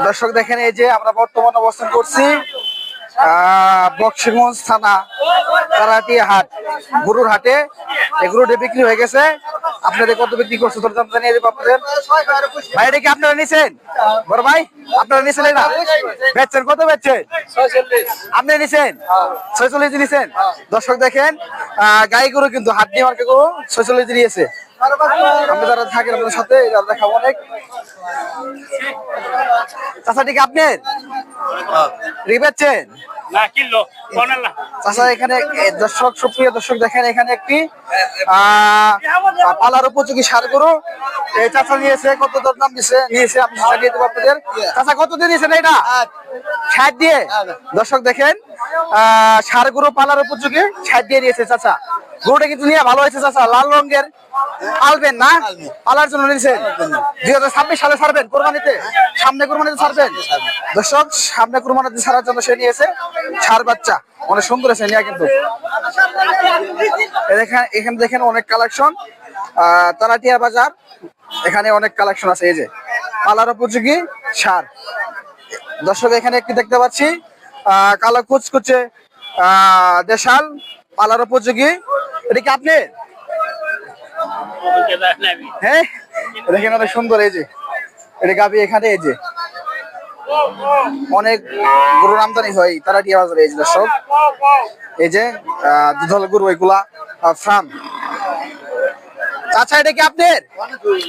দর্শক দেখেন, এই যে আমরা বর্তমানে অবস্থান করছি বক্সিগঞ্জ থানা তারাটিয়া হাট, গরুর হাটে। এই গরুটি বিক্রি হয়ে গেছে। আপনাদের কত বিক্রি করছে দাম জানিয়ে দেবো আপনাদের। ভাই এটা কি আপনারা নিছেন? বড় ভাই আপনারা নিছেন? এটা বেচছেন কত? বেচছেন আপনি নিছেন 46 নিছেন। দর্শক দেখেন, গাই গরু কিন্তু হাট দিয়ে মার্কে গরু 46 নিয়েছে। আপনি যারা থাকেন আপনার সাথে দেখাবো অনেক। চাচা ঠিক আপনার বেচছেন চাচা? এখানে দর্শক, সুপ্রিয় দর্শক দেখেন, এখানে একটি পালার উপযোগী ষাঁড় গরু এই চাচা নিয়েছে। কত দাম নিয়েছে আপনি জানিয়ে দেবো আপনাদের। চাচা কত দিয়ে নিয়েছেন এটা? 60 দিয়ে। দর্শক দেখেন, ষাঁড় গরু পালার উপযোগী 60 দিয়ে নিয়েছে চাচা। গরুটা কিন্তু নিয়ে ভালো হয়েছে চাচা, লাল রঙের। পালবেন না? পালার জন্য নিয়েছেন। 2026 সালে ছাড়বেন কোরবানিতে? সামনে কোরবানিতে ছাড়বেন। দর্শক সামনে কোরবানিতে ছাড়ার জন্য সে নিয়েছে ষাঁড় বাচ্চা। অনেক সুন্দর আছে নিয়ে কিন্তু। এখানে দেখেন অনেক কালেকশন, তারাটিয়া বাজার, এখানে অনেক কালেকশন আছে। এই যে পালার উপযোগী ষাঁড়। দর্শক এখানে একটি দেখতে পাচ্ছি কালো কুচকুচে দেশাল পালার উপযোগী। এটা কি আপনি? হ্যাঁ দেখেন অনেক সুন্দর। এই যে এটা গাবি। এখানে এই যে অনেক গরুর আমদানি হয় তারাটিয়া বাজারে। এই যে দর্শক, এই যে দুধাল গরু, এগুলা ফার্ম। চাচা এটা কি আপনার?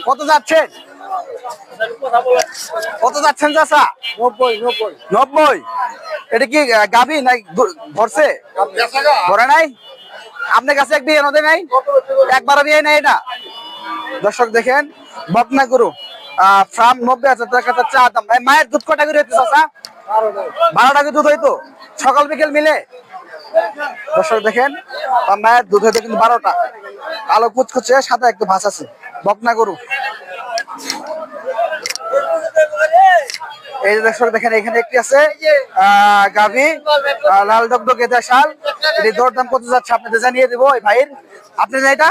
কত যাচ্ছেন? কত যাচ্ছেন চাচা? 90। এটা কি গাভী নাই ভরছে? ভরে নাই? আপনার কাছে এক বিয়ে নদী নাই? একবারও বিয়ে নাই এটা? দর্শক দেখেন, বকনা গরু ফার্ম 90,000 টাকা চা দাম। মায়ের দুধ কটা করে হইতো চাচা? 12 টাকা দুধ হইতো সকাল বিকেল মিলে। দর্শক দেখেন, মায়ের দুধ হইতো কিন্তু 12টা। কালো কুচকুচে, সাদা একটু ভাঁজ আছে, বকনা গরু। এই যে দর্শক দেখেন, এখানে একটি আছে গাভী, লাল ডগডগে দেশাল। এটি দরদাম কত যাচ্ছে আপনাদের জানিয়ে দেবো। ভাইয়ের আপনি না এটা